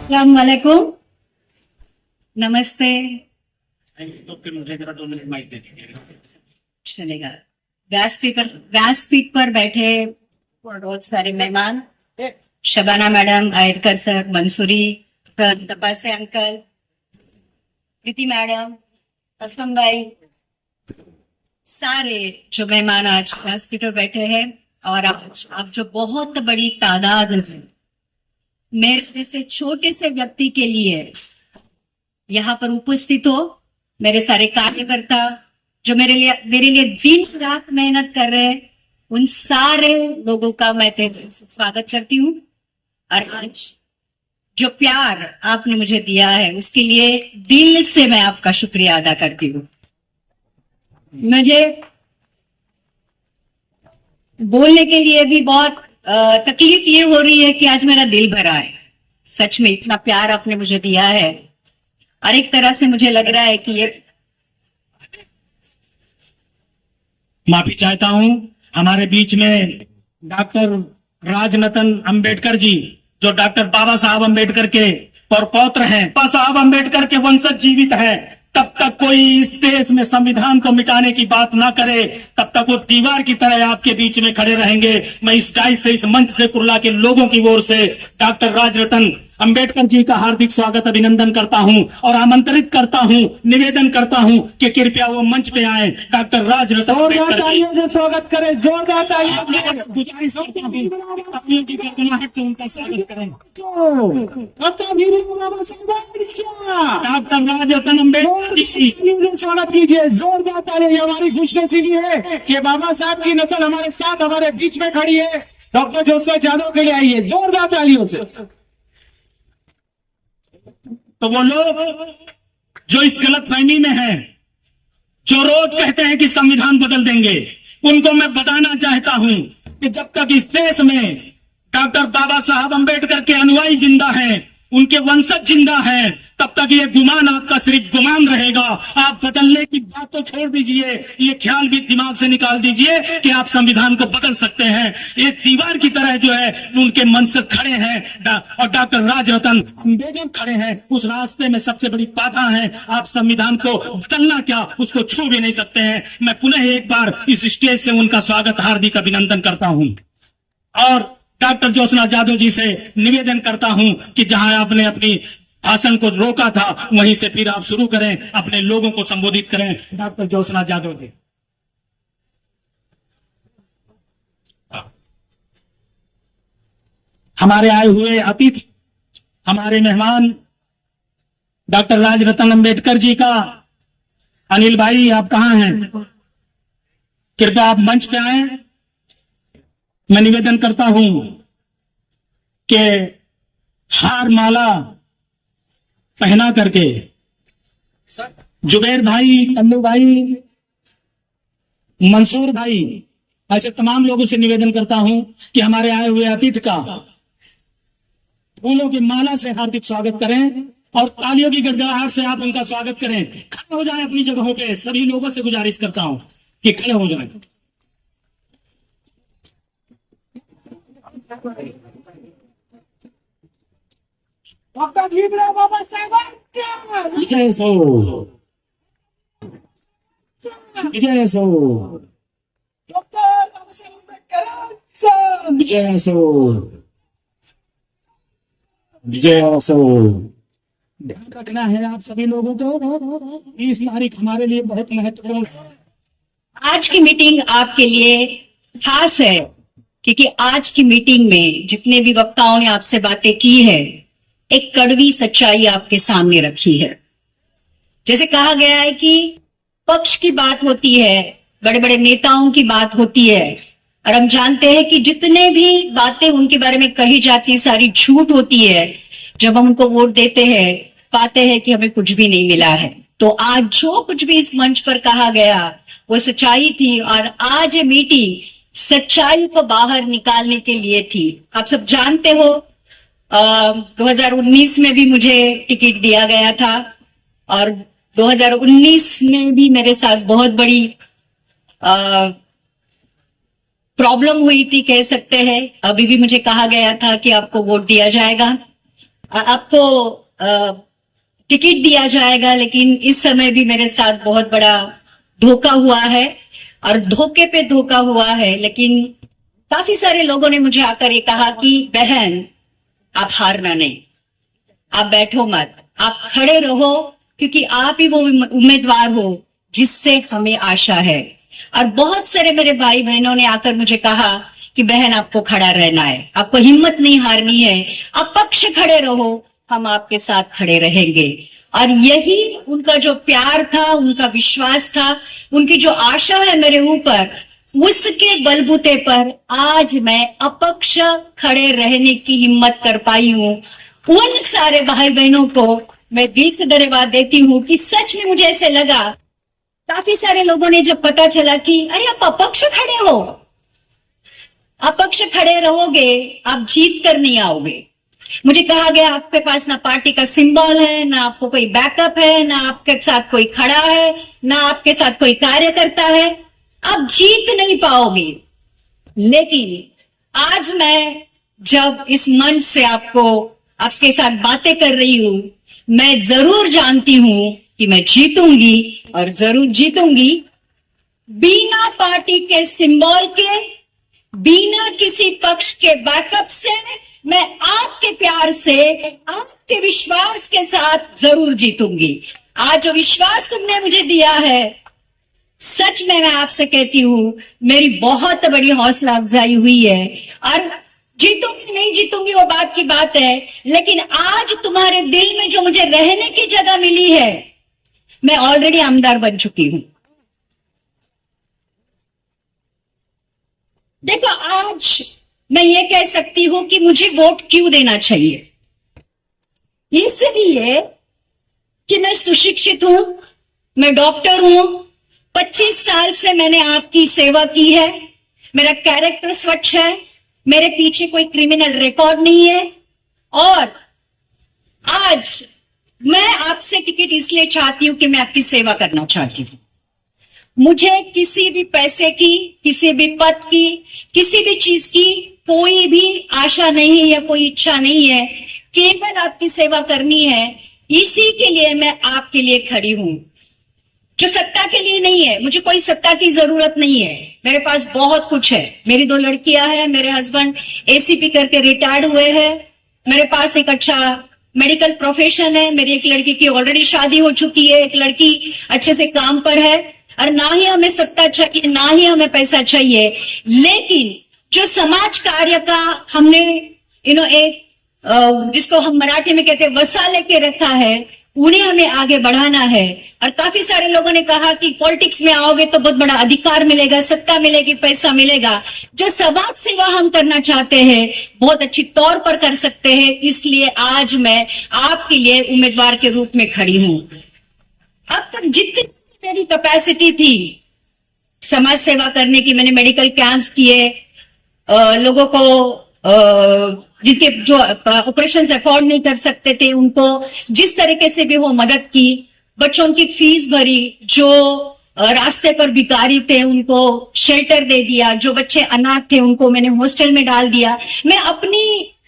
अस्सलामुअलैकुम, नमस्ते। तो फिर मुझे जरा 2 मिनट माइक दे दीजिएगा। चलेगा। व्यासपीठ पर बैठे बहुत सारे मेहमान, Shabana madam, Ayarkar sir, Mansoori, Tapase uncle, Preeti madam, Aslam भाई, सारे जो मेहमान आज व्यासपीठ पर बैठे हैं, और आप जो बहुत बड़ी तादाद में मेरे जैसे छोटे से व्यक्ति के लिए यहाँ पर उपस्थित हो, मेरे सारे कार्यकर्ता जो मेरे लिए दिन रात मेहनत कर रहे हैं, उन सारे लोगों का मैं स्वागत करती हूँ। और आज जो प्यार आपने मुझे दिया है उसके लिए दिल से मैं आपका शुक्रिया अदा करती हूँ। मुझे बोलने के लिए भी बहुत तकलीफ ये हो रही है कि आज मेरा दिल भरा है। सच में इतना प्यार आपने मुझे दिया है, और एक तरह से मुझे लग रहा है कि ये माफी चाहता हूं। हमारे बीच में डॉक्टर राजरतन अंबेडकर जी, जो डॉक्टर बाबा साहब अंबेडकर के परपौत्र हैं, बाबा साहब अंबेडकर के वंशज जीवित हैं, तब तक कोई इस देश में संविधान को मिटाने की बात ना करे, तब तक वो दीवार की तरह आपके बीच में खड़े रहेंगे। मैं इस डाइस से, इस मंच से कुर्ला के लोगों की ओर से डॉक्टर राजरतन अंबेडकर जी का हार्दिक स्वागत, अभिनंदन करता हूं और आमंत्रित करता हूं, निवेदन करता हूं कि कृपया वो मंच पे आए। डॉक्टर राजरतन तालियों से स्वागत करें, जोरदार तालियों से। गुजारिश करता हूं तालियों की गड़गड़ाहट से उनका स्वागत करें। डॉक्टर राजरतन अंबेडकर जी स्वागत कीजिए, जोरदार तालियां। हमारी खुशनसीबी है कि बाबा साहब की नस्ल हमारे साथ, हमारे बीच में खड़ी है। डॉक्टर जोशना जादव के लिए आइए, जोरदार तालियों से। तो वो लोग जो इस गलतफहमी में हैं, जो रोज कहते हैं कि संविधान बदल देंगे, उनको मैं बताना चाहता हूं कि जब तक इस देश में डॉक्टर बाबा साहब अंबेडकर के अनुयायी जिंदा हैं, उनके वंशज जिंदा हैं, तब तक ये गुमान आपका सिर्फ गुमान रहेगा। आप बदलने की बात तो छोड़ दीजिए, ये ख्याल भी दिमाग से निकाल दीजिए कि आप संविधान को बदल सकते हैं। एक दीवार की तरह जो है उनके वंशज खड़े हैं और डॉक्टर राजरतन अंबेडकर खड़े हैं। उस रास्ते में सबसे बड़ी बाधा है, आप संविधान को बदलना क्या, उसको छू भी नहीं सकते हैं। मैं पुनः एक बार इस स्टेज से उनका स्वागत, हार्दिक अभिनंदन करता हूं और डॉक्टर जोशना जादव जी से निवेदन करता हूं कि जहां आपने अपनी भाषण को रोका था, वहीं से फिर आप शुरू करें, अपने लोगों को संबोधित करें। डॉक्टर जोशना जादव जी। हमारे आए हुए अतिथि, हमारे मेहमान डॉक्टर राजरतन अंबेडकर जी का, अनिल भाई आप कहां हैं? कृपया आप मंच पे आए। मैं निवेदन करता हूं कि हार माला पहना करके जुबैर भाई, कल्लू भाई, मंसूर भाई, ऐसे तमाम लोगों से निवेदन करता हूं कि हमारे आए हुए अतिथि का फूलों की माला से हार्दिक स्वागत करें और तालियों की गड़गड़ाहट से आप उनका स्वागत करें। खड़े हो जाएं अपनी जगहों पे। सभी लोगों से गुजारिश करता हूं कि खड़े हो जाएं। डॉक्टर भीमराव बाबा साहब विजय सो, विजय सो, डॉक्टर बाबा साहब अम्बेडकर विजय सो, विजय सो। ध्यान रखना है आप सभी लोगों को, 20 तारीख हमारे लिए बहुत महत्वपूर्ण है। आज की मीटिंग आपके लिए खास है, क्योंकि आज की मीटिंग में जितने भी वक्ताओं ने आपसे बातें की है, एक कड़वी सच्चाई आपके सामने रखी है। जैसे कहा गया है कि पक्ष की बात होती है, बड़े बड़े नेताओं की बात होती है, और हम जानते हैं कि जितने भी बातें उनके बारे में कही जाती है सारी झूठ होती है। जब हम उनको वोट देते हैं पाते हैं कि हमें कुछ भी नहीं मिला है। तो आज जो कुछ भी इस मंच पर कहा गया वो सच्चाई थी, और आज ये मीटिंग सच्चाई को बाहर निकालने के लिए थी। आप सब जानते हो 2019 में भी मुझे टिकट दिया गया था, और 2019 में भी मेरे साथ बहुत बड़ी प्रॉब्लम हुई थी कह सकते हैं। अभी भी मुझे कहा गया था कि आपको वोट दिया जाएगा, आपको टिकट दिया जाएगा, लेकिन इस समय भी मेरे साथ बहुत बड़ा धोखा हुआ है और धोखे पे धोखा हुआ है। लेकिन काफी सारे लोगों ने मुझे आकर ये कहा कि बहन आप हारना नहीं, आप बैठो मत, आप खड़े रहो, क्योंकि आप ही वो उम्मीदवार हो जिससे हमें आशा है। और बहुत सारे मेरे भाई बहनों ने आकर मुझे कहा कि बहन आपको खड़ा रहना है, आपको हिम्मत नहीं हारनी है, आप पक्ष खड़े रहो, हम आपके साथ खड़े रहेंगे। और यही उनका जो प्यार था, उनका विश्वास था, उनकी जो आशा है मेरे ऊपर, उसके बलबूते पर आज मैं अपक्ष खड़े रहने की हिम्मत कर पाई हूं। उन सारे भाई बहनों को मैं दिल से धन्यवाद देती हूं कि सच में मुझे ऐसे लगा, काफी सारे लोगों ने जब पता चला कि अरे आप अपक्ष खड़े हो, अपक्ष खड़े रहोगे, आप जीत कर नहीं आओगे। मुझे कहा गया आपके पास ना पार्टी का सिंबल है, ना आपको कोई बैकअप है, ना आपके साथ कोई खड़ा है, ना आपके साथ कोई कार्यकर्ता है, आप जीत नहीं पाओगे। लेकिन आज मैं जब इस मंच से आपके साथ बातें कर रही हूं, मैं जरूर जानती हूं कि मैं जीतूंगी और जरूर जीतूंगी। बिना पार्टी के सिंबल के, बिना किसी पक्ष के बैकअप से, मैं आपके प्यार से, आपके विश्वास के साथ जरूर जीतूंगी। आज जो विश्वास तुमने मुझे दिया है, सच में मैं आपसे कहती हूं, मेरी बहुत बड़ी हौसला अफजाई हुई है। और जीतूंगी नहीं जीतूंगी वो बात की बात है, लेकिन आज तुम्हारे दिल में जो मुझे रहने की जगह मिली है, मैं ऑलरेडी आमदार बन चुकी हूं। देखो, आज मैं ये कह सकती हूं कि मुझे वोट क्यों देना चाहिए। इसलिए कि मैं सुशिक्षित हूं, मैं डॉक्टर हूं, 25 साल से मैंने आपकी सेवा की है, मेरा कैरेक्टर स्वच्छ है, मेरे पीछे कोई क्रिमिनल रिकॉर्ड नहीं है। और आज मैं आपसे टिकट इसलिए चाहती हूं कि मैं आपकी सेवा करना चाहती हूं। मुझे किसी भी पैसे की, किसी भी पद की, किसी भी चीज की कोई भी आशा नहीं है या कोई इच्छा नहीं है, केवल आपकी सेवा करनी है। इसी के लिए मैं आपके लिए खड़ी हूं, जो सत्ता के लिए नहीं है। मुझे कोई सत्ता की जरूरत नहीं है, मेरे पास बहुत कुछ है। मेरी 2 लड़कियां हैं, मेरे हस्बैंड एसीपी करके रिटायर्ड हुए हैं, मेरे पास एक अच्छा मेडिकल प्रोफेशन है, मेरी एक लड़की की ऑलरेडी शादी हो चुकी है, एक लड़की अच्छे से काम पर है। और ना ही हमें सत्ता चाहिए, ना ही हमें पैसा चाहिए, लेकिन जो समाज कार्य का हमने एक जिसको हम मराठी में कहते हैं वसा लेके रखा है, उन्हें हमें आगे बढ़ाना है। और काफी सारे लोगों ने कहा कि पॉलिटिक्स में आओगे तो बहुत बड़ा अधिकार मिलेगा, सत्ता मिलेगी, पैसा मिलेगा। जो समाज सेवा हम करना चाहते हैं, बहुत अच्छी तौर पर कर सकते हैं। इसलिए आज मैं आपके लिए उम्मीदवार के रूप में खड़ी हूं। अब तक जितनी मेरी कैपेसिटी थी समाज सेवा करने की, मैंने मेडिकल कैंप्स किए, लोगों को जिनके जो ऑपरेशन अफोर्ड नहीं कर सकते थे, उनको जिस तरीके से भी वो मदद की, बच्चों की फीस भरी, जो रास्ते पर भिखारी थे उनको शेल्टर दे दिया, जो बच्चे अनाथ थे उनको मैंने हॉस्टल में डाल दिया। मैं अपनी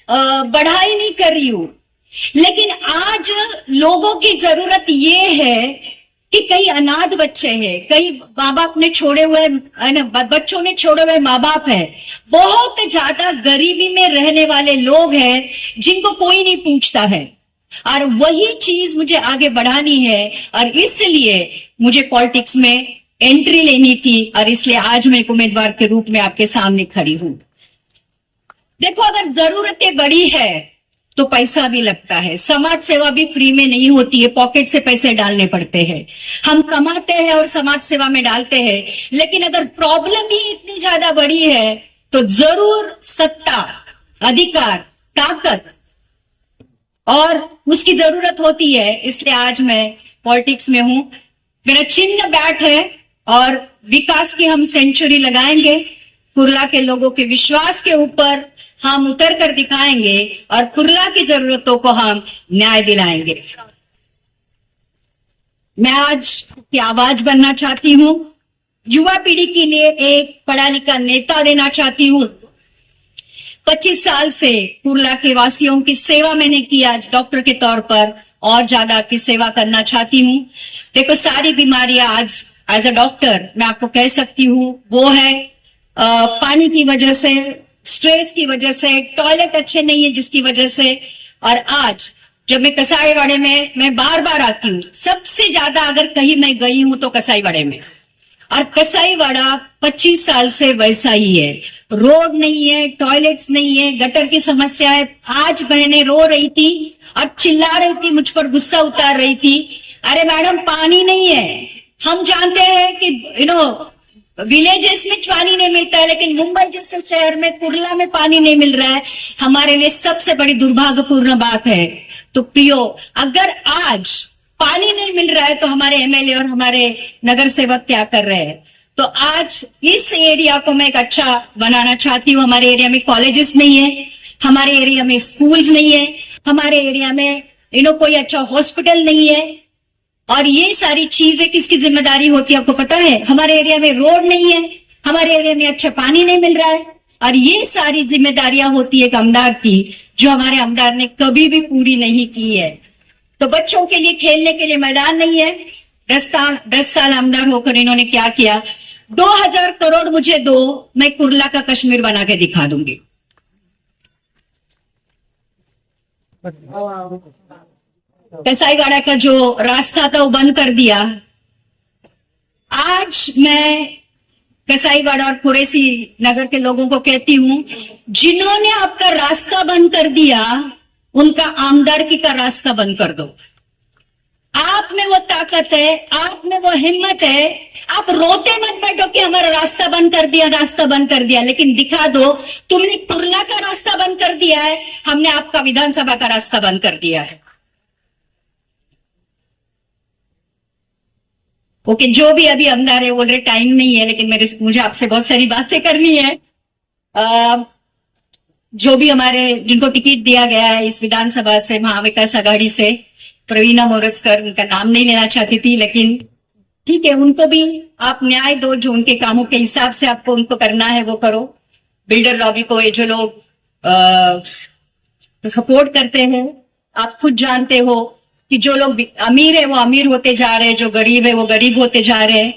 बढ़ाई नहीं कर रही हूं, लेकिन आज लोगों की जरूरत ये है कि कई अनाथ बच्चे हैं, कई माँ बाप ने छोड़े हुए, बच्चों ने छोड़े हुए माँ बाप है, बहुत ज्यादा गरीबी में रहने वाले लोग हैं जिनको कोई नहीं पूछता है। और वही चीज मुझे आगे बढ़ानी है, और इसलिए मुझे पॉलिटिक्स में एंट्री लेनी थी, और इसलिए आज मैं एक उम्मीदवार के रूप में आपके सामने खड़ी हूं। देखो, अगर जरूरतें बड़ी है तो पैसा भी लगता है। समाज सेवा भी फ्री में नहीं होती है, पॉकेट से पैसे डालने पड़ते हैं। हम कमाते हैं और समाज सेवा में डालते हैं, लेकिन अगर प्रॉब्लम ही इतनी ज्यादा बड़ी है तो जरूर सत्ता, अधिकार, ताकत और उसकी जरूरत होती है। इसलिए आज मैं पॉलिटिक्स में हूं। मेरा चिन्ह बैट है और विकास की हम सेंचुरी लगाएंगे। कुर्ला के लोगों के विश्वास के ऊपर हम उतर कर दिखाएंगे और कुर्ला की जरूरतों को हम न्याय दिलाएंगे। मैं आज की आवाज बनना चाहती हूं। युवा पीढ़ी के लिए एक पढ़ा लिखा नेता देना चाहती हूँ। 25 साल से कुर्ला के वासियों की सेवा मैंने की, आज डॉक्टर के तौर पर और ज्यादा आपकी सेवा करना चाहती हूँ। देखो, सारी बीमारियां आज एज अ डॉक्टर मैं आपको कह सकती हूँ वो है पानी की वजह से, स्ट्रेस की वजह से, टॉयलेट अच्छे नहीं है जिसकी वजह से। और आज जब मैं कसाईवाड़े में मैं बार बार आती हूँ, सबसे ज्यादा अगर कहीं मैं गई हूं तो कसाईवाड़े में, और कसाईवाड़ा 25 साल से वैसा ही है। रोड नहीं है, टॉयलेट्स नहीं है, गटर की समस्या है। आज बहनें रो रही थी और चिल्ला रही थी, मुझ पर गुस्सा उतार रही थी, अरे मैडम पानी नहीं है। हम जानते हैं कि विलेजेस में पानी नहीं मिलता है, लेकिन मुंबई जैसे शहर में, कुर्ला में पानी नहीं मिल रहा है। हमारे लिए सबसे बड़ी दुर्भाग्यपूर्ण बात है। तो प्रियो, अगर आज पानी नहीं मिल रहा है तो हमारे एमएलए और हमारे नगर सेवक क्या कर रहे हैं? तो आज इस एरिया को मैं एक अच्छा बनाना चाहती हूँ। हमारे एरिया में कॉलेजेस नहीं है, हमारे एरिया में स्कूल्स नहीं है, हमारे एरिया में कोई अच्छा हॉस्पिटल नहीं है। और ये सारी चीजें किसकी जिम्मेदारी होती है आपको पता है? हमारे एरिया में रोड नहीं है, हमारे एरिया में अच्छा पानी नहीं मिल रहा है, और ये सारी जिम्मेदारियां होती है एक आमदार की, जो हमारे आमदार ने कभी भी पूरी नहीं की है। तो बच्चों के लिए खेलने के लिए मैदान नहीं है। 10 साल आमदार होकर इन्होंने क्या किया? 2000 करोड़ मुझे दो, मैं कुर्ला का कश्मीर बना के दिखा दूंगी। कसाईवाड़ा का जो रास्ता था वो बंद कर दिया। आज मैं कसाईवाड़ा और कुरैसी नगर के लोगों को कहती हूं, जिन्होंने आपका रास्ता बंद कर दिया उनका आमदारकी का रास्ता बंद कर दो। आप में वो ताकत है, आप में वो हिम्मत है। आप रोते मत बैठो कि हमारा रास्ता बंद कर दिया, रास्ता बंद कर दिया, लेकिन दिखा दो तुमने कुर्ला का रास्ता बंद कर दिया है, हमने आपका विधानसभा का रास्ता बंद कर दिया है। ओके, जो भी अभी आमदार है बोल रहे टाइम नहीं है, लेकिन मुझे आपसे बहुत सारी बातें करनी है। जो भी हमारे जिनको टिकट दिया गया है इस विधानसभा से, महाविकास आघाड़ी से, प्रवीणा मोरजकर, उनका नाम नहीं लेना चाहती थी, लेकिन ठीक है, उनको भी आप न्याय दो। जो उनके कामों के हिसाब से आपको उनको करना है वो करो। बिल्डर लॉबी को ये जो लोग सपोर्ट करते हैं, आप खुद जानते हो कि जो लोग अमीर है वो अमीर होते जा रहे हैं, जो गरीब है वो गरीब होते जा रहे हैं।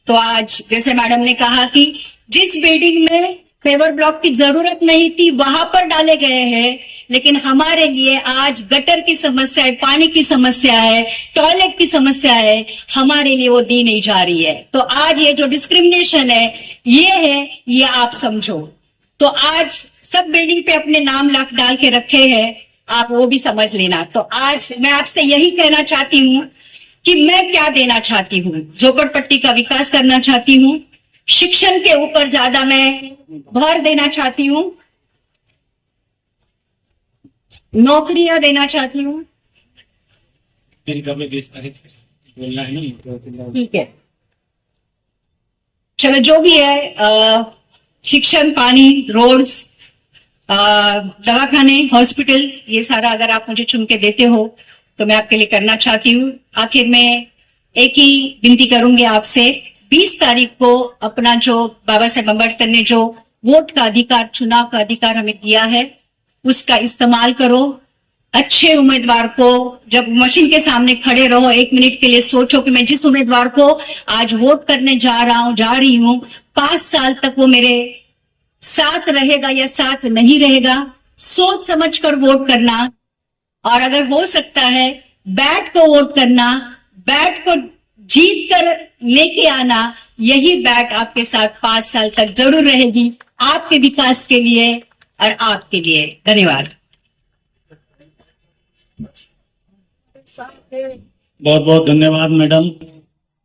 तो आज जैसे मैडम ने कहा कि जिस बिल्डिंग में पेवर ब्लॉक की जरूरत नहीं थी वहां पर डाले गए हैं, लेकिन हमारे लिए आज गटर की समस्या है, पानी की समस्या है, टॉयलेट की समस्या है, हमारे लिए वो दी नहीं जा रही है। तो आज ये जो डिस्क्रिमिनेशन है, ये आप समझो। तो आज सब बिल्डिंग पे अपने नाम लाख डाल के रखे हैं, आप वो भी समझ लेना। तो आज मैं आपसे यही कहना चाहती हूँ कि मैं क्या देना चाहती हूँ। झोपड़पट्टी का विकास करना चाहती हूँ, शिक्षण के ऊपर ज्यादा मैं भर देना चाहती हूँ, नौकरियां देना चाहती हूँ। ठीक है, चलो जो भी है, शिक्षण, पानी, रोड्स, दवाखाने, हॉस्पिटल्स, ये सारा अगर आप मुझे चुन के देते हो तो मैं आपके लिए करना चाहती हूँ। आखिर में एक ही विनती करूंगी आपसे, 20 तारीख को अपना जो बाबा साहेब अम्बेडकर ने जो वोट का अधिकार, चुनाव का अधिकार हमें दिया है, उसका इस्तेमाल करो। अच्छे उम्मीदवार को, जब मशीन के सामने खड़े रहो, 1 मिनट के लिए सोचो कि मैं जिस उम्मीदवार को आज वोट करने जा रही हूँ, 5 साल तक वो मेरे साथ रहेगा या साथ नहीं रहेगा। सोच समझ कर वोट करना, और अगर हो सकता है बैट को वोट करना, बैट को जीत कर लेके आना। यही बैट आपके साथ 5 साल तक जरूर रहेगी, आपके विकास के लिए और आपके लिए। धन्यवाद। बहुत बहुत धन्यवाद मैडम।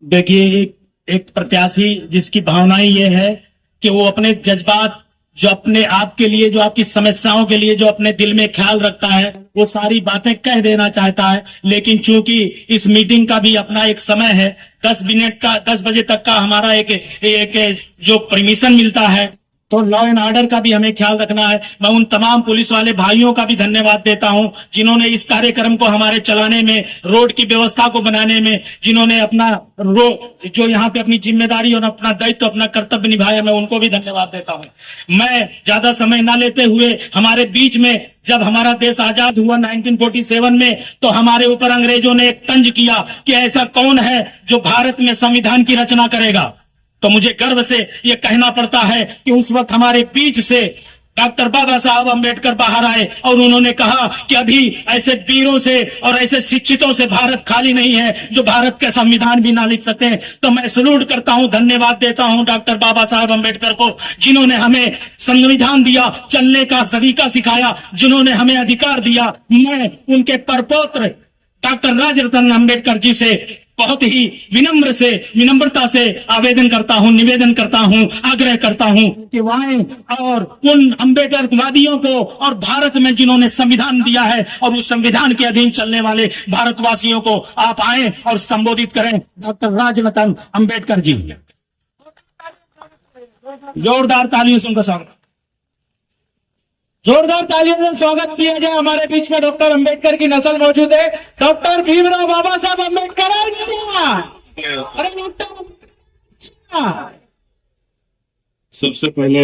देखिए, एक प्रत्याशी जिसकी भावनाएं ये है कि वो अपने जज्बात, जो अपने आप के लिए, जो आपकी समस्याओं के लिए जो अपने दिल में ख्याल रखता है, वो सारी बातें कह देना चाहता है। लेकिन चूंकि इस मीटिंग का भी अपना एक समय है, 10 मिनट का, 10 बजे तक का हमारा एक जो परमिशन मिलता है, तो लॉ एंड ऑर्डर का भी हमें ख्याल रखना है। मैं उन तमाम पुलिस वाले भाइयों का भी धन्यवाद देता हूं जिन्होंने इस कार्यक्रम को हमारे चलाने में, रोड की व्यवस्था को बनाने में, जिन्होंने अपना जो यहाँ पे अपनी जिम्मेदारी और अपना दायित्व, अपना कर्तव्य निभाया, मैं उनको भी धन्यवाद देता हूं। मैं ज्यादा समय ना लेते हुए, हमारे बीच में जब हमारा देश आजाद हुआ 1947 में, तो हमारे ऊपर अंग्रेजों ने एक तंज किया कि ऐसा कौन है जो भारत में संविधान की रचना करेगा। तो मुझे गर्व से यह कहना पड़ता है कि उस वक्त हमारे बीच से डॉक्टर बाबा साहब अंबेडकर बाहर आए और उन्होंने कहा कि अभी ऐसे वीरों से और ऐसे शिक्षितों से भारत खाली नहीं है जो भारत का संविधान भी ना लिख सकते हैं। तो मैं सैल्यूट करता हूं, धन्यवाद देता हूं डॉक्टर बाबा साहब अंबेडकर को, जिन्होंने हमें संविधान दिया, चलने का तरीका सिखाया, जिन्होंने हमें अधिकार दिया। मैं उनके परपौत्र डॉक्टर राजरतन अंबेडकर जी से बहुत ही विनम्रता से आवेदन करता हूं, निवेदन करता हूं, आग्रह करता हूं कि वो आए और उन अंबेडकरवादियों को और भारत में जिन्होंने संविधान दिया है और उस संविधान के अधीन चलने वाले भारतवासियों को आप आए और संबोधित करें। डॉक्टर राजरतन अंबेडकर जी, जोरदार तालियों से उनका स्वागत। जोरदार तालियों से स्वागत किया जाए। हमारे बीच में डॉक्टर अंबेडकर की नस्ल मौजूद है। डॉक्टर भीमराव बाबा साहब अंबेडकर। अरे डॉक्टर, सबसे पहले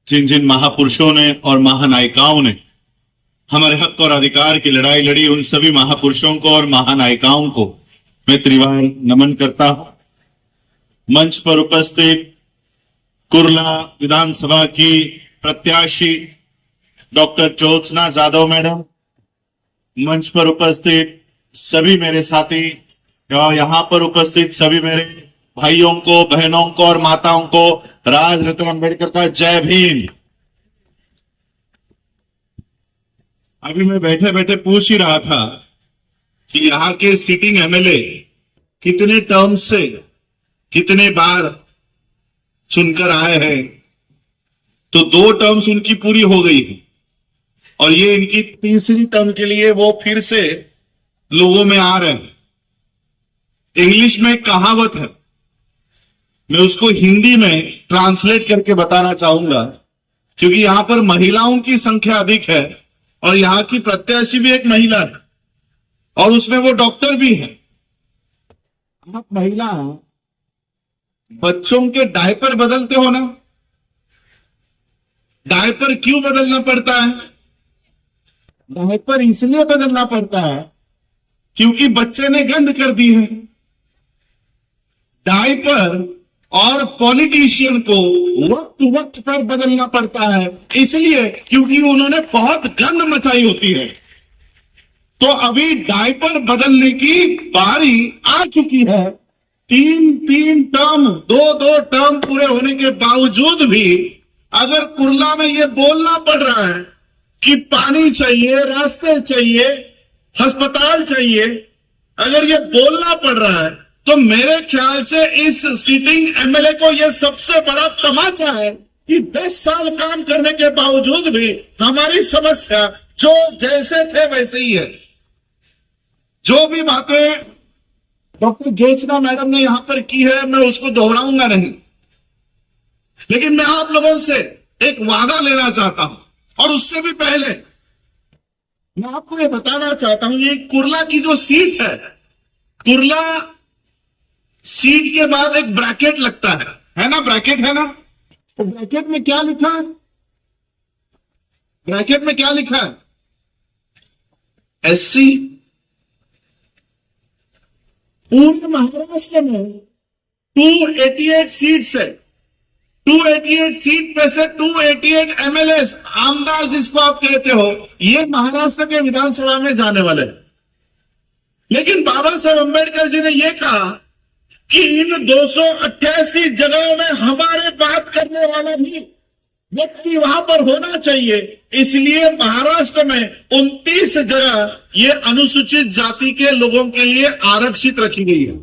जिन जिन महापुरुषों ने और महानायिकाओं ने हमारे हक और अधिकार की लड़ाई लड़ी, उन सभी महापुरुषों को और महानायिकाओं को मैं त्रिवार नमन करता हूं। मंच पर उपस्थित कुर्ला विधानसभा की प्रत्याशी डॉक्टर ज्योत्सना जाधव मैडम, मंच पर उपस्थित सभी मेरे साथी, यहाँ पर उपस्थित सभी मेरे भाइयों को, बहनों को और माताओं को राजरत्न अंबेडकर का जय भीम। अभी मैं बैठे बैठे पूछ ही रहा था कि यहाँ के सिटिंग एमएलए कितने टर्म से कितने बार चुनकर आए हैं, तो 2 टर्म्स उनकी पूरी हो गई है और ये इनकी तीसरी टर्म के लिए वो फिर से लोगों में आ रहे हैं। इंग्लिश में एक कहावत है, मैं उसको हिंदी में ट्रांसलेट करके बताना चाहूंगा, क्योंकि यहां पर महिलाओं की संख्या अधिक है और यहां की प्रत्याशी भी एक महिला है और उसमें वो डॉक्टर भी है। आप महिला बच्चों के डायपर बदलते हो ना? डायपर क्यों बदलना पड़ता है? डायपर इसलिए बदलना पड़ता है क्योंकि बच्चे ने गंद कर दी है। डायपर और पॉलिटिशियन को वक्त वक्त पर बदलना पड़ता है, इसलिए क्योंकि उन्होंने बहुत गंद मचाई होती है। तो अभी डायपर बदलने की बारी आ चुकी है। 3 टर्म, 2 टर्म पूरे होने के बावजूद भी अगर कुर्ला में ये बोलना पड़ रहा है कि पानी चाहिए, रास्ते चाहिए, अस्पताल चाहिए, अगर ये बोलना पड़ रहा है, तो मेरे ख्याल से इस सिटिंग एमएलए को यह सबसे बड़ा तमाचा है कि 10 साल काम करने के बावजूद भी हमारी समस्या जो जैसे थे वैसे ही है। जो भी बातें डॉक्टर ज्योत्सना मैडम ने यहां पर की है, मैं उसको दोहराऊंगा नहीं, लेकिन मैं आप लोगों से एक वादा लेना चाहता हूं और उससे भी पहले मैं आपको ये बताना चाहता हूं, ये कुर्ला की जो सीट है, कुर्ला सीट के बाद एक ब्रैकेट लगता है ना? ब्रैकेट है ना? तो ब्रैकेट में क्या लिखा है? ब्रैकेट में क्या लिखा है? SC। पूरे महाराष्ट्र में 288 सीट्स है। 288 सीट पे से 288 MLAs, आमदार जिसको आप कहते हो, ये महाराष्ट्र के विधानसभा में जाने वाले हैं। लेकिन बाबा साहब अंबेडकर जी ने यह कहा कि इन 288 जगहों में हमारे बात करने वाला भी व्यक्ति वहां पर होना चाहिए, इसलिए महाराष्ट्र में 29 जगह ये अनुसूचित जाति के लोगों के लिए आरक्षित रखी गई है।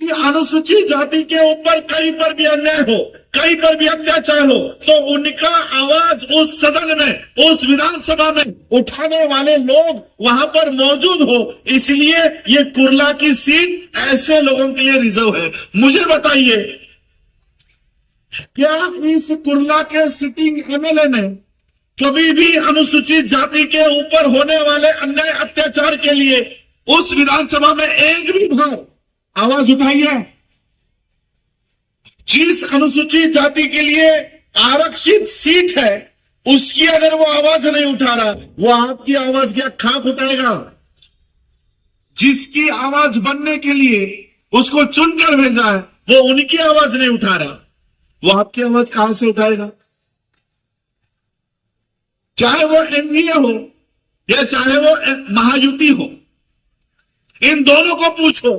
कि अनुसूचित जाति के ऊपर कहीं पर भी अन्याय हो, कहीं पर भी अत्याचार हो, तो उनका आवाज उस सदन में, उस विधानसभा में उठाने वाले लोग वहां पर मौजूद हो, इसलिए ये कुर्ला की सीट ऐसे लोगों के लिए रिजर्व है। मुझे बताइए, क्या इस कुर्ला के सिटिंग एमएलए ने कभी भी अनुसूचित जाति के ऊपर होने वाले अन्याय अत्याचार के लिए उस विधानसभा में एक भी बार आवाज उठाई है? जिस अनुसूचित जाति के लिए आरक्षित सीट है उसकी अगर वो आवाज नहीं उठा रहा, वो आपकी आवाज क्या खाक उठाएगा? जिसकी आवाज बनने के लिए उसको चुनकर भेजा है वो उनकी आवाज नहीं उठा रहा, वो आपकी आवाज कहां से उठाएगा? चाहे वो एनडीए हो या चाहे वो महायुति हो, इन दोनों को पूछो,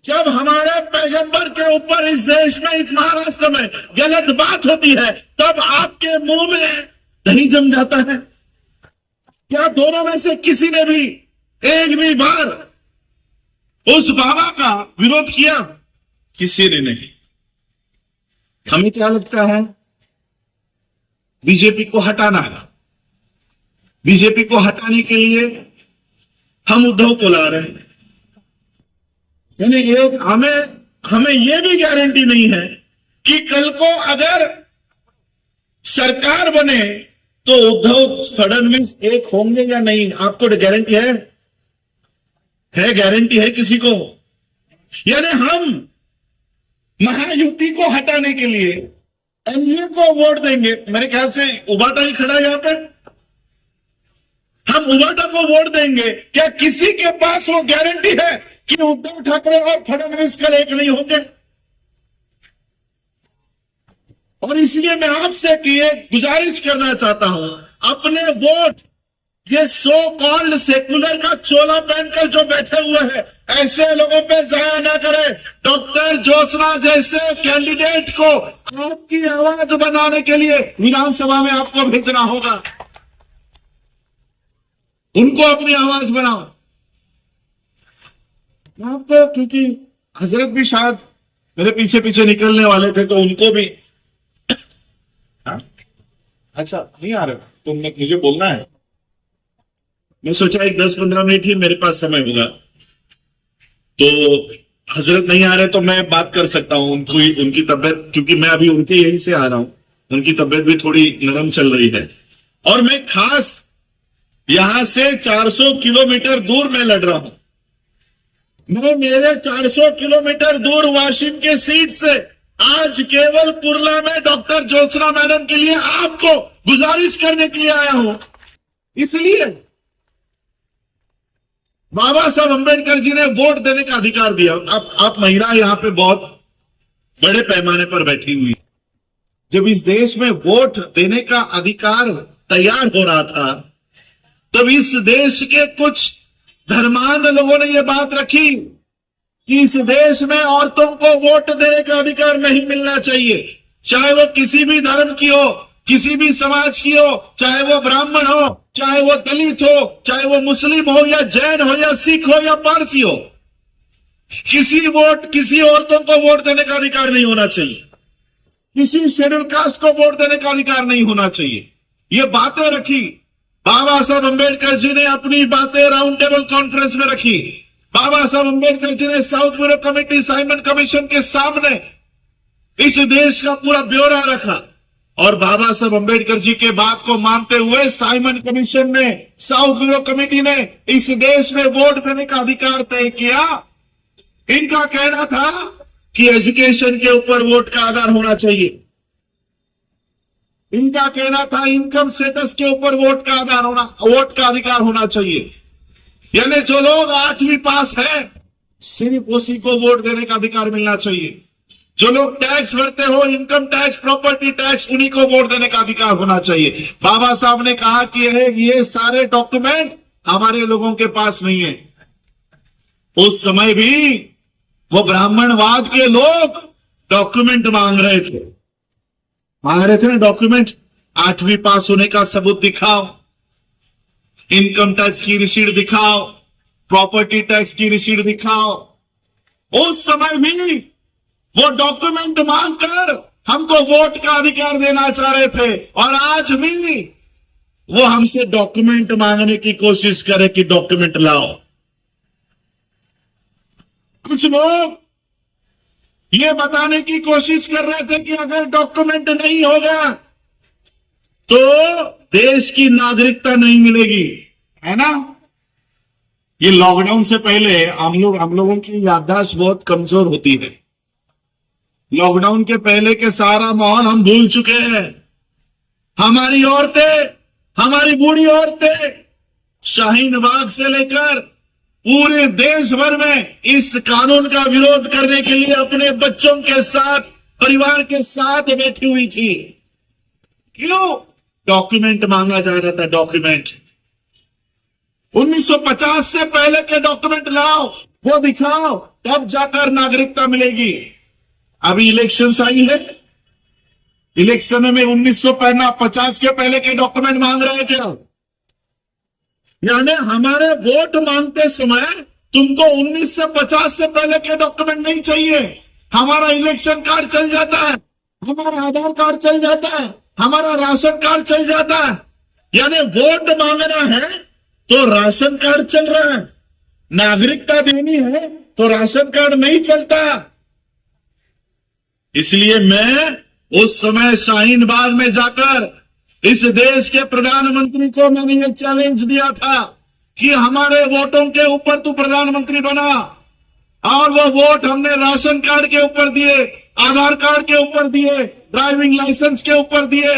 जब हमारे पैगंबर के ऊपर इस देश में, इस महाराष्ट्र में गलत बात होती है तब आपके मुंह में दही जम जाता है? क्या दोनों में से किसी ने भी एक भी बार उस बाबा का विरोध किया? किसी ने नहीं। हमें क्या लगता है? बीजेपी को हटाना है। बीजेपी को हटाने के लिए हम उद्धव को ला रहे हैं। यानी एक हमें यह भी गारंटी नहीं है कि कल को अगर सरकार बने तो उद्धव फडणवीस एक होंगे या नहीं। आपको गारंटी है? गारंटी है किसी को? यानी हम महायुति को हटाने के लिए एनडीए को वोट देंगे। मेरे ख्याल से उबाटा ही खड़ा है यहां पर। हम उबाटा को वोट देंगे, क्या किसी के पास वो गारंटी है कि उद्धव ठाकरे और फडणवीस कल एक नहीं होंगे? और इसलिए मैं आपसे ये गुजारिश करना चाहता हूं, अपने वोट ये सो कॉल्ड सेकुलर का चोला पहनकर जो बैठे हुए हैं ऐसे लोगों पे जाया ना करें। डॉक्टर ज्योत्सना जैसे कैंडिडेट को आपकी आवाज बनाने के लिए विधानसभा में आपको भेजना होगा। उनको अपनी आवाज बनाओ। आपको, क्योंकि हजरत भी शायद मेरे पीछे पीछे निकलने वाले थे तो उनको भी अच्छा नहीं आ रहे तो मुझे बोलना है। मैं सोचा एक 10-15 मिनट ही मेरे पास समय होगा, तो हजरत नहीं आ रहे तो मैं बात कर सकता हूं। उनकी तबीयत, क्योंकि मैं अभी उनके यहीं से आ रहा हूं, उनकी तबीयत भी थोड़ी नरम चल रही है। और मैं खास यहां से 400 किलोमीटर दूर मैं लड़ रहा हूं। मैं मेरे 400 किलोमीटर दूर वाशिम के सीट से आज केवल कुर्ला में डॉक्टर ज्योत्सना मैडम के लिए आपको गुजारिश करने के लिए आया हूं। इसलिए बाबा साहब अंबेडकर जी ने वोट देने का अधिकार दिया। आप महिला यहां पे बहुत बड़े पैमाने पर बैठी हुई। जब इस देश में वोट देने का अधिकार तैयार हो रहा था तब इस देश के कुछ धर्मांध लोगों ने यह बात रखी कि इस देश में औरतों को वोट देने का अधिकार नहीं मिलना चाहिए, चाहे वो किसी भी धर्म की हो, किसी भी समाज की हो, चाहे वो ब्राह्मण हो, चाहे वो दलित हो, चाहे वो मुस्लिम हो या जैन हो या सिख हो या पारसी हो। किसी औरतों को वोट देने का अधिकार नहीं होना चाहिए, किसी शेड्यूल कास्ट को वोट देने का अधिकार नहीं होना चाहिए। ये बातें रखी बाबा साहब अंबेडकर जी ने, अपनी बातें राउंड टेबल कॉन्फ्रेंस में रखी। बाबा साहब अंबेडकर जी ने south bureau committee, Simon commission के सामने इस देश का पूरा ब्यौरा रखा। और बाबा साहब अंबेडकर जी के बात को मानते हुए साइमन कमीशन ने, साउथ ब्यूरो कमेटी ने इस देश में वोट देने का अधिकार तय किया। इनका कहना था कि एजुकेशन के ऊपर वोट का आधार होना चाहिए। इनका कहना था इनकम स्टेटस के ऊपर वोट का अधिकार होना चाहिए। यानी जो लोग 8वीं पास है सिर्फ उसी को वोट देने का अधिकार मिलना चाहिए। जो लोग टैक्स भरते हो, इनकम टैक्स, प्रॉपर्टी टैक्स, उन्हीं को वोट देने का अधिकार होना चाहिए। बाबा साहब ने कहा कि ये सारे डॉक्यूमेंट हमारे लोगों के पास नहीं है। उस समय भी वो ब्राह्मणवाद के लोग डॉक्यूमेंट मांग रहे थे ना डॉक्यूमेंट। 8वीं पास होने का सबूत दिखाओ, इनकम टैक्स की रिसीट दिखाओ, प्रॉपर्टी टैक्स की रिसीट दिखाओ। उस समय भी वो डॉक्यूमेंट मांगकर हमको वोट का अधिकार देना चाह रहे थे, और आज भी वो हमसे डॉक्यूमेंट मांगने की कोशिश करे कि डॉक्यूमेंट लाओ। कुछ लोग ये बताने की कोशिश कर रहे थे कि अगर डॉक्यूमेंट नहीं होगा तो देश की नागरिकता नहीं मिलेगी, है ना। ये लॉकडाउन से पहले हम लोगों की याददाश्त बहुत कमजोर होती है। लॉकडाउन के पहले के सारा माहौल हम भूल चुके हैं। हमारी औरतें, हमारी बूढ़ी औरतें शाहीन बाग से लेकर पूरे देश भर में इस कानून का विरोध करने के लिए अपने बच्चों के साथ, परिवार के साथ बैठी हुई थी। क्यों? डॉक्यूमेंट मांगा जा रहा था, डॉक्यूमेंट। 1950 से पहले के डॉक्यूमेंट लाओ, वो दिखाओ, तब जाकर नागरिकता मिलेगी। अभी इलेक्शंस आई है, इलेक्शन में 1950 के पहले के डॉक्यूमेंट मांग रहे थे। यानी हमारे वोट मांगते समय तुमको 1950 से पहले के डॉक्यूमेंट नहीं चाहिए। हमारा इलेक्शन कार्ड चल जाता है, हमारा आधार कार्ड चल जाता है, हमारा राशन कार्ड चल जाता है। यानी वोट मांगना है तो राशन कार्ड चल रहा है, नागरिकता देनी है तो राशन कार्ड नहीं चलता। इसलिए मैं उस समय शाहीन बाग में जाकर इस देश के प्रधानमंत्री को मैंने ये चैलेंज दिया था कि हमारे वोटों के ऊपर तू प्रधानमंत्री बना। और वो वोट हमने राशन कार्ड के ऊपर दिए, आधार कार्ड के ऊपर दिए, ड्राइविंग लाइसेंस के ऊपर दिए।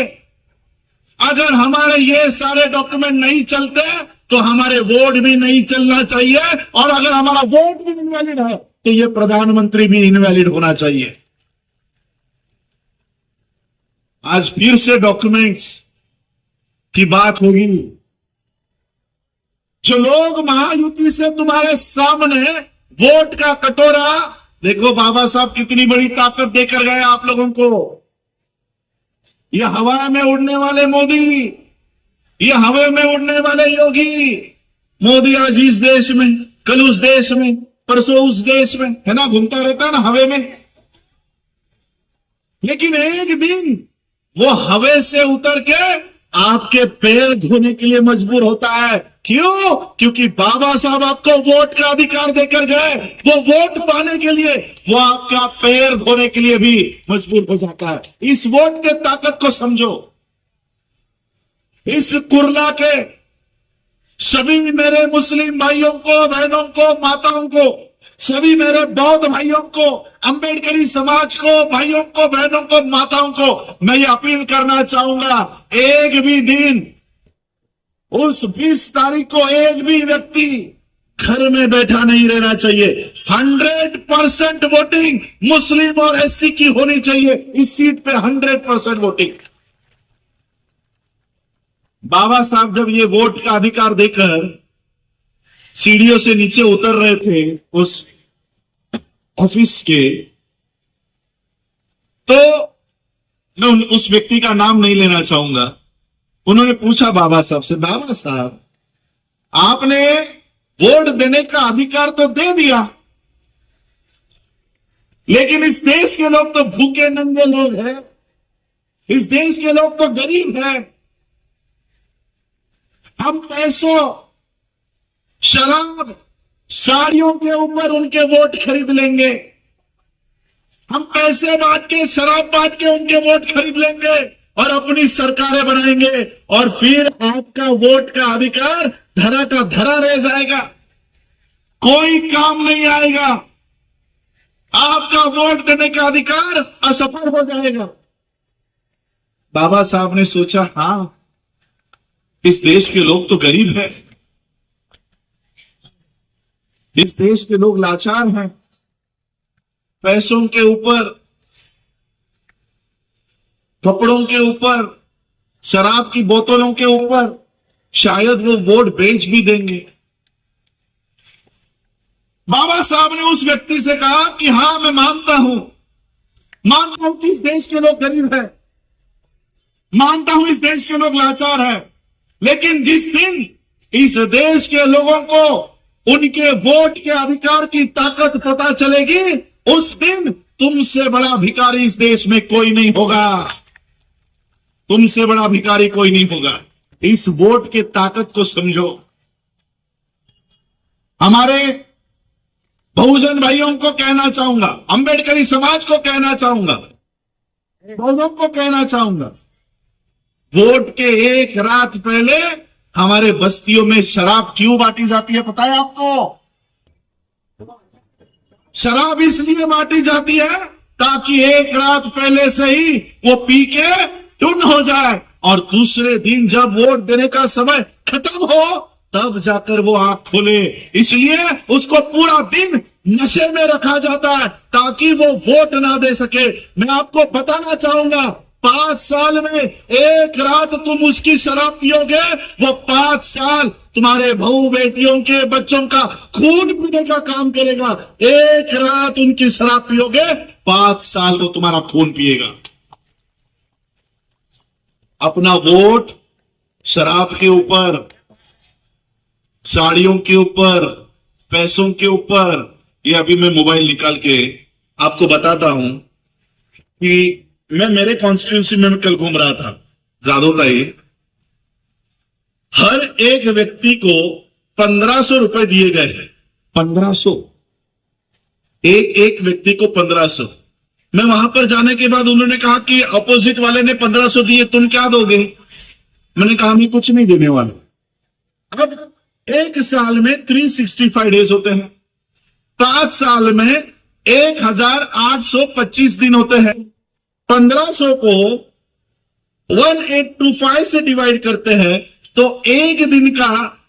अगर हमारे ये सारे डॉक्यूमेंट नहीं चलते तो हमारे वोट भी नहीं चलना चाहिए, और अगर हमारा वोट भी इनवैलिड है तो ये प्रधानमंत्री भी इनवैलिड होना चाहिए। आज फिर से डॉक्यूमेंट्स की बात होगी। जो लोग महायुति से तुम्हारे सामने वोट का कटोरा, देखो बाबा साहब कितनी बड़ी ताकत देकर गए आप लोगों को। ये हवा में उड़ने वाले मोदी, ये हवा में उड़ने वाले योगी। मोदी आज इस देश में, कल उस देश में, परसों उस देश में, है ना, घूमता रहता है ना हवे में। लेकिन एक दिन वो हवे से उतर के आपके पैर धोने के लिए मजबूर होता है। क्यों? क्योंकि बाबा साहब आपको वोट का अधिकार देकर गए। वो वोट पाने के लिए वो आपका पैर धोने के लिए भी मजबूर हो जाता है। इस वोट के ताकत को समझो। इस कुरला के सभी मेरे मुस्लिम भाइयों को, बहनों को, माताओं को, सभी मेरे बौद्ध भाइयों को, अंबेडकरी समाज को, भाइयों को, बहनों को, माताओं को मैं ये अपील करना चाहूंगा, एक भी दिन उस 20 तारीख को एक भी व्यक्ति घर में बैठा नहीं रहना चाहिए। 100% वोटिंग मुस्लिम और एससी की होनी चाहिए इस सीट पे, 100% वोटिंग। बाबा साहब जब ये वोट का अधिकार देकर सीढ़ियों से नीचे उतर रहे थे उस ऑफिस के, तो मैं उस व्यक्ति का नाम नहीं लेना चाहूंगा। उन्होंने पूछा बाबा साहब से, बाबा साहब आपने वोट देने का अधिकार तो दे दिया, लेकिन इस देश के लोग तो भूखे नंगे लोग हैं, इस देश के लोग तो गरीब हैं। हम पैसों, शराब, साड़ियों के ऊपर उनके वोट खरीद लेंगे। हम पैसे बांट के, शराब बांट के उनके वोट खरीद लेंगे और अपनी सरकारें बनाएंगे, और फिर आपका वोट का अधिकार धरा का धरा रह जाएगा, कोई काम नहीं आएगा। आपका वोट देने का अधिकार असफल हो जाएगा। बाबा साहब ने सोचा, हां, इस देश के लोग तो गरीब हैं, इस देश के लोग लाचार हैं, पैसों के ऊपर, कपड़ों के ऊपर, शराब की बोतलों के ऊपर शायद वो वोट बेच भी देंगे। बाबा साहब ने उस व्यक्ति से कहा कि हां, मैं मानता हूं कि इस देश के लोग गरीब हैं, मानता हूं इस देश के लोग लाचार हैं, लेकिन जिस दिन इस देश के लोगों को उनके वोट के अधिकार की ताकत पता चलेगी, उस दिन तुमसे बड़ा भिखारी इस देश में कोई नहीं होगा, तुमसे बड़ा भिखारी कोई नहीं होगा। इस वोट के ताकत को समझो। हमारे बहुजन भाइयों को कहना चाहूंगा, अंबेडकरी समाज को कहना चाहूंगा, दोनों को कहना चाहूंगा, वोट के एक रात पहले हमारे बस्तियों में शराब क्यों बांटी जाती है पता है आपको? शराब इसलिए बांटी जाती है ताकि एक रात पहले से ही वो पी के टुन हो जाए और दूसरे दिन जब वोट देने का समय खत्म हो तब जाकर वो आंख खोले। इसलिए उसको पूरा दिन नशे में रखा जाता है ताकि वो वोट ना दे सके। मैं आपको बताना चाहूंगा, 5 साल में एक रात तुम उसकी शराब पियोगे, वो 5 साल तुम्हारे बहू बेटियों के बच्चों का खून पीने का काम करेगा। एक रात उनकी शराब पियोगे, 5 साल वो तुम्हारा खून पिएगा। अपना वोट शराब के ऊपर, साड़ियों के ऊपर, पैसों के ऊपर, ये अभी मैं मोबाइल निकाल के आपको बताता हूं कि मैं मेरे कॉन्स्टिट्यूंसी में कल घूम रहा था जादोताई, हर एक व्यक्ति को 1500 रुपए दिए गए हैं। 1500, एक व्यक्ति को 1500। मैं वहां पर जाने के बाद उन्होंने कहा कि अपोजिट वाले ने 1500 दिए, तुम क्या दोगे? मैंने कहा मैं कुछ नहीं देने वाला। अब एक साल में 365 डेज होते हैं, 5 साल में 1825 दिन होते हैं। 1500 को 1825 से डिवाइड करते हैं तो एक दिन का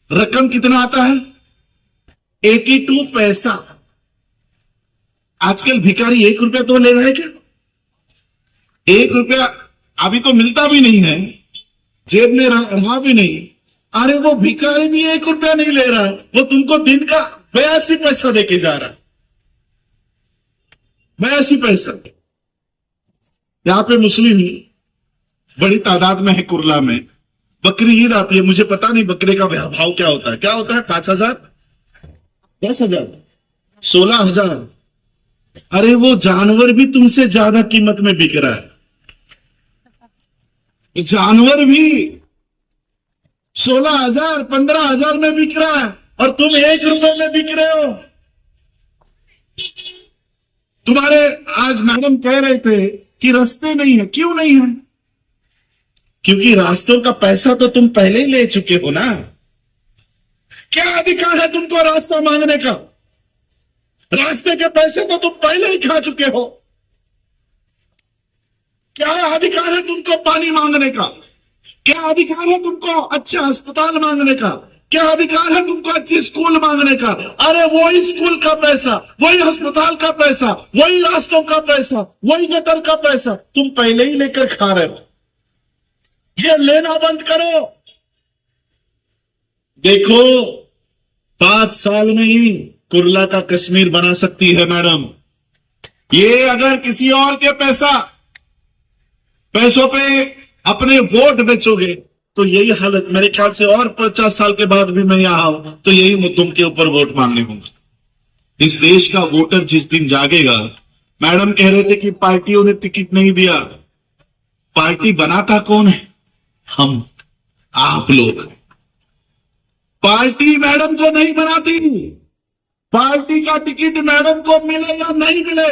रकम कितना आता है? 82 पैसा। आजकल भिखारी 1 रुपया तो ले रहा है क्या? 1 रुपया अभी तो मिलता भी नहीं है, जेब में रहा भी नहीं। अरे वो भिखारी भी 1 रुपया नहीं ले रहा है, वो तुमको दिन का 82 पैसा देके जा रहा है। 82 पैसा। यहां पे मुस्लिम बड़ी तादाद में है कुरला में। बकरी ईद आती है, मुझे पता नहीं बकरे का भाव क्या होता है। क्या होता है? 5000, 10,000, 16,000। अरे वो जानवर भी तुमसे ज्यादा कीमत में बिक रहा है। जानवर भी 16,000, 15,000 में बिक रहा है और तुम 1 रुपए में बिक रहे हो। तुम्हारे आज मैडम कह रहे थे कि रास्ते नहीं है। क्यों नहीं है? क्योंकि रास्तों का पैसा तो तुम पहले ही ले चुके हो ना। क्या अधिकार है तुमको रास्ता मांगने का? रास्ते के पैसे तो तुम पहले ही खा चुके हो। क्या अधिकार है तुमको पानी मांगने का? क्या अधिकार है तुमको अच्छा अस्पताल मांगने का? क्या अधिकार है तुमको अच्छी स्कूल मांगने का? अरे वही स्कूल का पैसा, वही अस्पताल का पैसा, वही रास्तों का पैसा, वही गटर का पैसा तुम पहले ही लेकर खा रहे हो। ये लेना बंद करो। देखो 5 साल में ही कुरला का कश्मीर बना सकती है मैडम। ये अगर किसी और के पैसों पे अपने वोट बेचोगे तो यही हालत मेरे ख्याल से, और 50 साल के बाद भी मैं यहां हूं तो यही मुद्दों के ऊपर वोट मांगने होंगे। इस देश का वोटर जिस दिन जागेगा, मैडम कह रहे थे कि पार्टियों ने टिकट नहीं दिया। पार्टी बनाता कौन है? हम, आप लोग। पार्टी मैडम को नहीं बनाती। पार्टी का टिकट मैडम को मिले या नहीं मिले,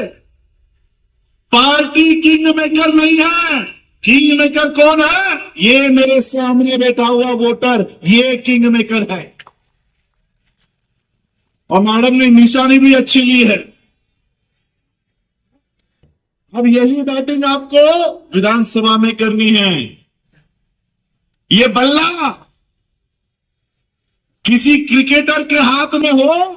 पार्टी किंग मेकर नहीं है। किंग मेकर कौन है? ये मेरे सामने बैठा हुआ वोटर, ये किंग मेकर है। और मैडम ने निशानी भी अच्छी ली है। अब यही बैटिंग आपको विधानसभा में करनी है। ये बल्ला किसी क्रिकेटर के हाथ में हो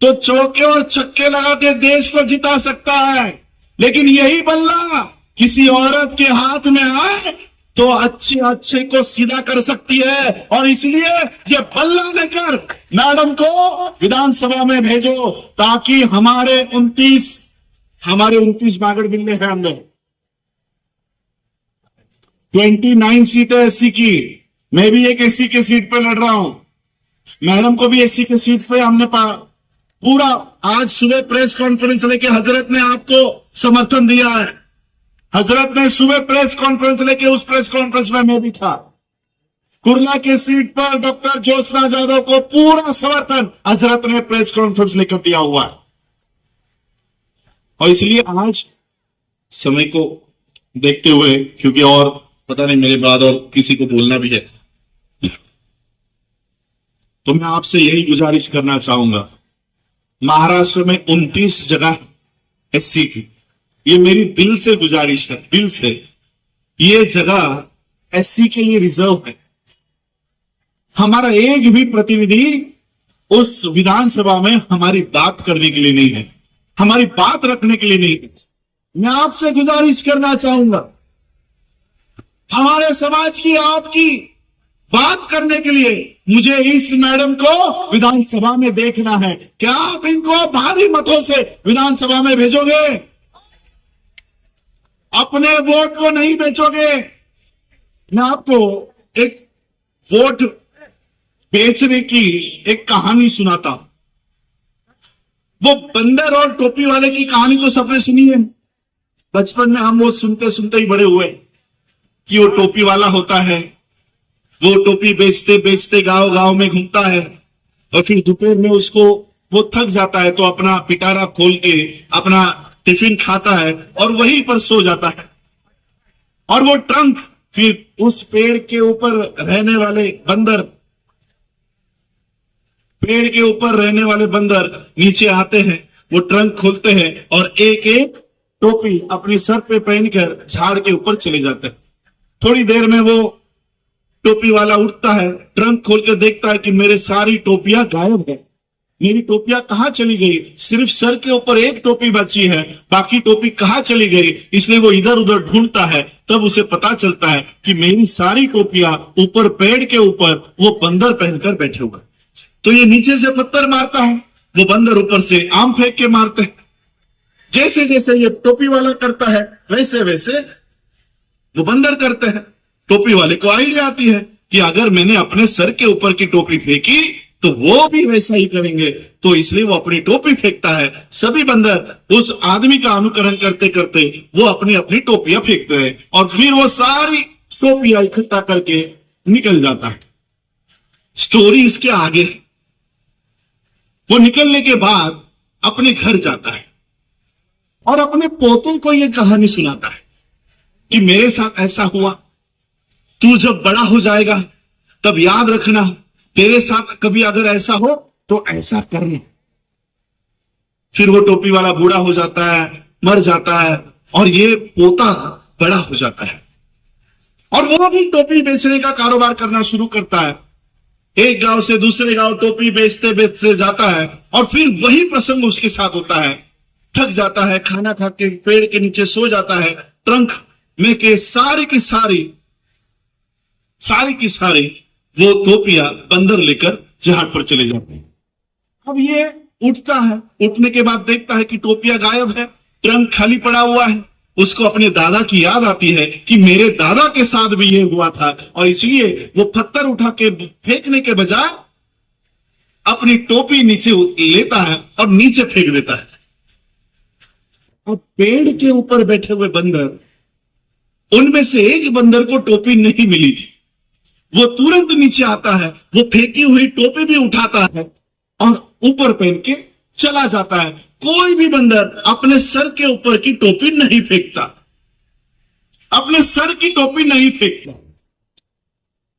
तो चौके और छक्के लगा के देश को जिता सकता है, लेकिन यही बल्ला किसी औरत के हाथ में आए तो अच्छे को सीधा कर सकती है। और इसलिए ये बल्ला लेकर मैडम को विधानसभा में भेजो ताकि हमारे 29 बागड़ बिल्ले हैं अंदर। 29 सीटें एससी की। मैं भी एक एससी के सीट पे लड़ रहा हूं, मैडम को भी एससी के सीट पे हमने पूरा आज सुबह प्रेस कॉन्फ्रेंस लेके हजरत ने आपको समर्थन दिया है। हजरत ने सुबह प्रेस कॉन्फ्रेंस लेके, उस प्रेस कॉन्फ्रेंस में मैं भी था। कुर्ला के सीट पर डॉक्टर ज्योत्सना जाधव को पूरा समर्थन हजरत ने प्रेस कॉन्फ्रेंस लेकर दिया हुआ है। और इसलिए आज समय को देखते हुए, क्योंकि और पता नहीं मेरे बाद और किसी को बोलना भी है, तो मैं आपसे यही गुजारिश करना चाहूंगा, महाराष्ट्र में 29 जगह एससी की, ये मेरी दिल से गुजारिश है, दिल से, ये जगह एससी के लिए रिजर्व है। हमारा एक भी प्रतिनिधि उस विधानसभा में हमारी बात करने के लिए नहीं है, हमारी बात रखने के लिए नहीं है। मैं आपसे गुजारिश करना चाहूंगा, हमारे समाज की, आपकी बात करने के लिए मुझे इस मैडम को विधानसभा में देखना है। क्या आप इनको भारी मतों से विधानसभा में भेजोगे? अपने वोट को नहीं बेचोगे। मैं आपको एक वोट बेचने की एक कहानी सुनाता हूं। वो बंदर और टोपी वाले की कहानी तो सबने सुनी है। बचपन में हम वो सुनते सुनते ही बड़े हुए कि वो टोपी वाला होता है, वो टोपी बेचते बेचते गांव गांव में घूमता है और फिर दोपहर में उसको वो थक जाता है तो अपना पिटारा खोल के अपना टिफिन खाता है और वहीं पर सो जाता है। और वो ट्रंक फिर उस पेड़ के ऊपर रहने वाले बंदर, पेड़ के ऊपर रहने वाले बंदर नीचे आते हैं, वो ट्रंक खोलते हैं और एक एक टोपी अपने सर पे पहनकर झाड़ के ऊपर चले जाते हैं। थोड़ी देर में वो टोपी वाला उठता है, ट्रंक खोल कर देखता है कि मेरे सारी टोपियां गायब है, मेरी टोपियां कहां चली गई? सिर्फ सर के ऊपर एक टोपी बची है, बाकी टोपी कहां चली गई? इसलिए वो इधर उधर ढूंढता है। तब उसे पता चलता है कि मेरी सारी टोपियां ऊपर पेड़ के ऊपर वो बंदर पहनकर बैठे हुए। तो ये नीचे से पत्थर मारता है, वो बंदर ऊपर से आम फेंक के मारते हैं। जैसे जैसे ये टोपी वाला करता है वैसे वैसे वो बंदर करते हैं। टोपी वाले को आइडिया आती है कि अगर मैंने अपने सर के ऊपर की टोपी फेंकी तो वो भी वैसा ही करेंगे, तो इसलिए वो अपनी टोपी फेंकता है। सभी बंदर उस आदमी का अनुकरण करते करते वो अपनी अपनी टोपियां फेंकते हैं और फिर वो सारी टोपियां इकट्ठा करके निकल जाता है। स्टोरी इसके आगे है। वो निकलने के बाद अपने घर जाता है और अपने पोतों को यह कहानी सुनाता है कि मेरे साथ ऐसा हुआ, तू जब बड़ा हो जाएगा तब याद रखना, तेरे साथ कभी अगर ऐसा हो तो ऐसा करना। फिर वो टोपी वाला बूढ़ा हो जाता है, मर जाता है और ये पोता बड़ा हो जाता है और वो भी टोपी बेचने का कारोबार करना शुरू करता है। एक गांव से दूसरे गांव टोपी बेचते बेचते जाता है और फिर वही प्रसंग उसके साथ होता है। थक जाता है, खाना खा के पेड़ के नीचे सो जाता है। ट्रंक में के सारी की सारी वो टोपियां बंदर लेकर जहाज पर चले जाते हैं। अब ये उठता है, उठने के बाद देखता है कि टोपियां गायब है, ट्रंक खाली पड़ा हुआ है। उसको अपने दादा की याद आती है कि मेरे दादा के साथ भी ये हुआ था और इसलिए वो पत्थर उठा के फेंकने के बजाय अपनी टोपी नीचे लेता है और नीचे फेंक देता है। अब पेड़ के ऊपर बैठे हुए बंदर, उनमें से एक बंदर को टोपी नहीं मिली थी। वो तुरंत नीचे आता है, वो फेंकी हुई टोपी भी उठाता है और ऊपर पहन के चला जाता है। कोई भी बंदर अपने सर के ऊपर की टोपी नहीं फेंकता, अपने सर की टोपी नहीं फेंकता।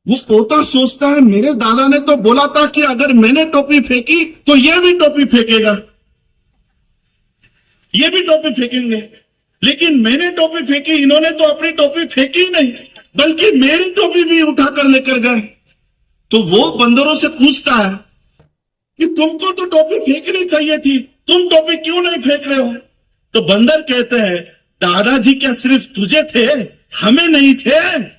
वो पोता सोचता है मेरे दादा ने तो बोला था कि अगर मैंने टोपी फेंकी तो ये भी टोपी फेंकेगा, ये भी टोपी फेंकेंगे, लेकिन मैंने टोपी फेंकी, इन्होंने तो अपनी टोपी फेंकी नहीं बल्कि मेरी टोपी भी उठाकर लेकर गए। तो वो बंदरों से पूछता है कि तुमको तो टोपी फेंकनी चाहिए थी, तुम टोपी क्यों नहीं फेंक रहे हो? तो बंदर कहते हैं दादाजी क्या सिर्फ तुझे थे, हमें नहीं थे?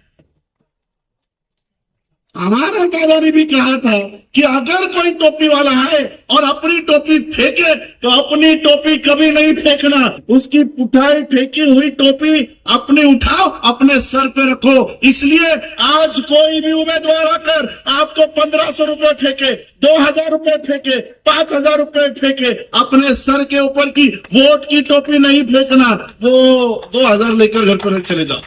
हमारा दादा ने भी कहा था कि अगर कोई टोपी वाला आए और अपनी टोपी फेंके तो अपनी टोपी कभी नहीं फेंकना, उसकी उठाई फेंकी हुई टोपी अपनी उठाओ, अपने सर पे रखो। इसलिए आज कोई भी उम्मीदवार आकर आपको 1500 रुपए फेंके, 2000 रुपए फेंके, 5000 रुपए फेंके, अपने सर के ऊपर की वोट की टोपी नहीं फेंकना। वो 2000 लेकर घर पर चले जाओ।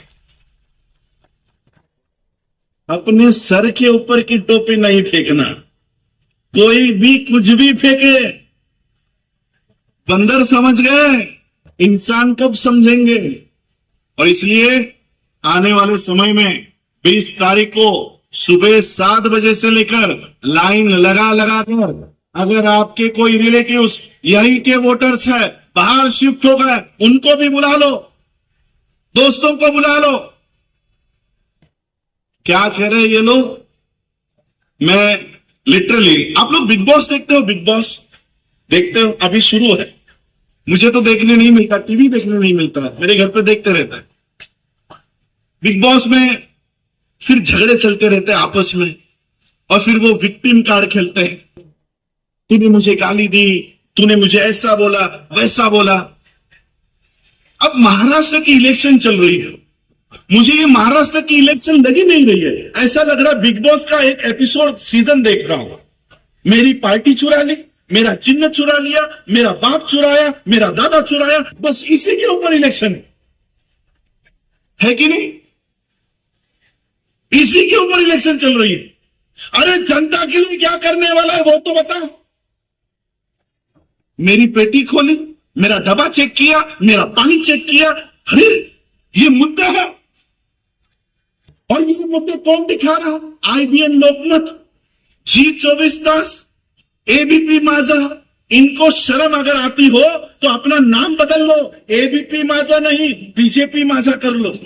अपने सर के ऊपर की टोपी नहीं फेंकना। कोई भी कुछ भी फेंके, बंदर समझ गए, इंसान कब समझेंगे। और इसलिए आने वाले समय में 20 तारीख को सुबह 7 बजे से लेकर लाइन लगा लगा कर, अगर आपके कोई रिलेटिव्स यहीं के वोटर्स है, बाहर शिफ्ट हो गए, उनको भी बुला लो, दोस्तों को बुला लो। क्या कह रहे हैं ये लोग? मैं लिटरली, आप लोग बिग बॉस देखते हो? बिग बॉस देखते हो? अभी शुरू है, मुझे तो देखने नहीं मिलता, टीवी देखने नहीं मिलता, मेरे घर पे देखते रहता है। बिग बॉस में फिर झगड़े चलते रहते हैं आपस में, और फिर वो विक्टिम कार्ड खेलते हैं। तूने मुझे गाली दी, तूने मुझे ऐसा बोला, वैसा बोला। अब महाराष्ट्र की इलेक्शन चल रही है, मुझे ये महाराष्ट्र की इलेक्शन लगी नहीं रही है, ऐसा लग रहा बिग बॉस का एक एपिसोड सीजन देख रहा हूं। मेरी पार्टी चुरा ली, मेरा चिन्ह चुरा लिया, मेरा बाप चुराया, मेरा दादा चुराया, बस इसी के ऊपर इलेक्शन है कि नहीं? इसी के ऊपर इलेक्शन चल रही है। अरे जनता के लिए क्या करने वाला है वो तो बताओ। मेरी पेटी खोली, मेरा डब्बा चेक किया, मेरा पानी चेक किया, अरे ये मुद्दा है। और ये मुद्दे कौन दिखा रहा? IBN लोकमत, G24 तास, ABP माझा। इनको शर्म अगर आती हो तो अपना नाम बदल लो, ABP माझा नहीं, BJP माझा कर लो।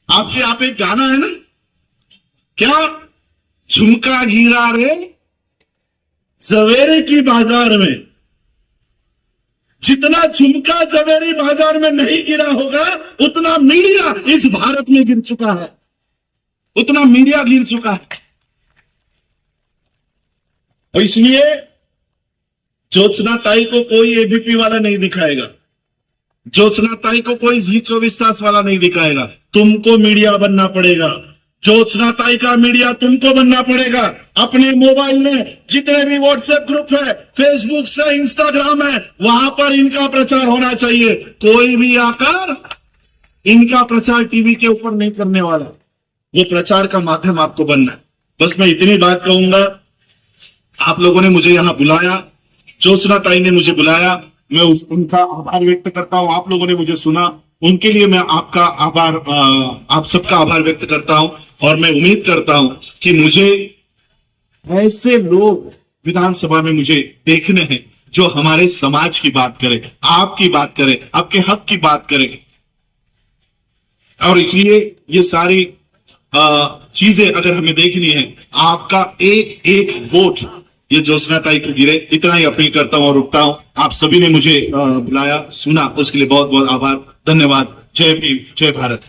आपके आप एक गाना है ना, क्या? झुमका गिरा रे सवेरे की बाजार में। जितना झुमका जवेरी बाजार में नहीं गिरा होगा, उतना मीडिया इस भारत में गिर चुका है, उतना मीडिया गिर चुका है। और इसलिए ज्योत्सना ताई को कोई ABP वाला नहीं दिखाएगा, ज्योत्सना ताई को कोई G24 तास वाला नहीं दिखाएगा। तुमको मीडिया बनना पड़ेगा, ज्योत्सना ताई का मीडिया तुमको बनना पड़ेगा। अपने मोबाइल में जितने भी व्हाट्सएप ग्रुप है, फेसबुक से इंस्टाग्राम है, वहां पर इनका प्रचार होना चाहिए। कोई भी आकर इनका प्रचार टीवी के ऊपर नहीं करने वाला, वो प्रचार का माध्यम आपको बनना है। बस मैं इतनी बात कहूंगा। आप लोगों ने मुझे यहां बुलाया, ज्योत्सना ताई ने मुझे बुलाया, मैं उनका आभार व्यक्त करता हूं। आप लोगों ने मुझे सुना, उनके लिए मैं आपका आभार, आप सबका आभार व्यक्त करता हूं। और मैं उम्मीद करता हूं कि मुझे ऐसे लोग विधानसभा में मुझे देखने हैं जो हमारे समाज की बात करें, आपकी बात करें, आपके हक की बात करें। और इसलिए ये सारी चीजें अगर हमें देखनी है, आपका एक एक वोट ये ज्योत्सना ताई को गिरे, इतना ही अपील करता हूं और रुकता हूं। आप सभी ने मुझे बुलाया, सुना, उसके लिए बहुत बहुत आभार, धन्यवाद। जय भीम, जय भारत।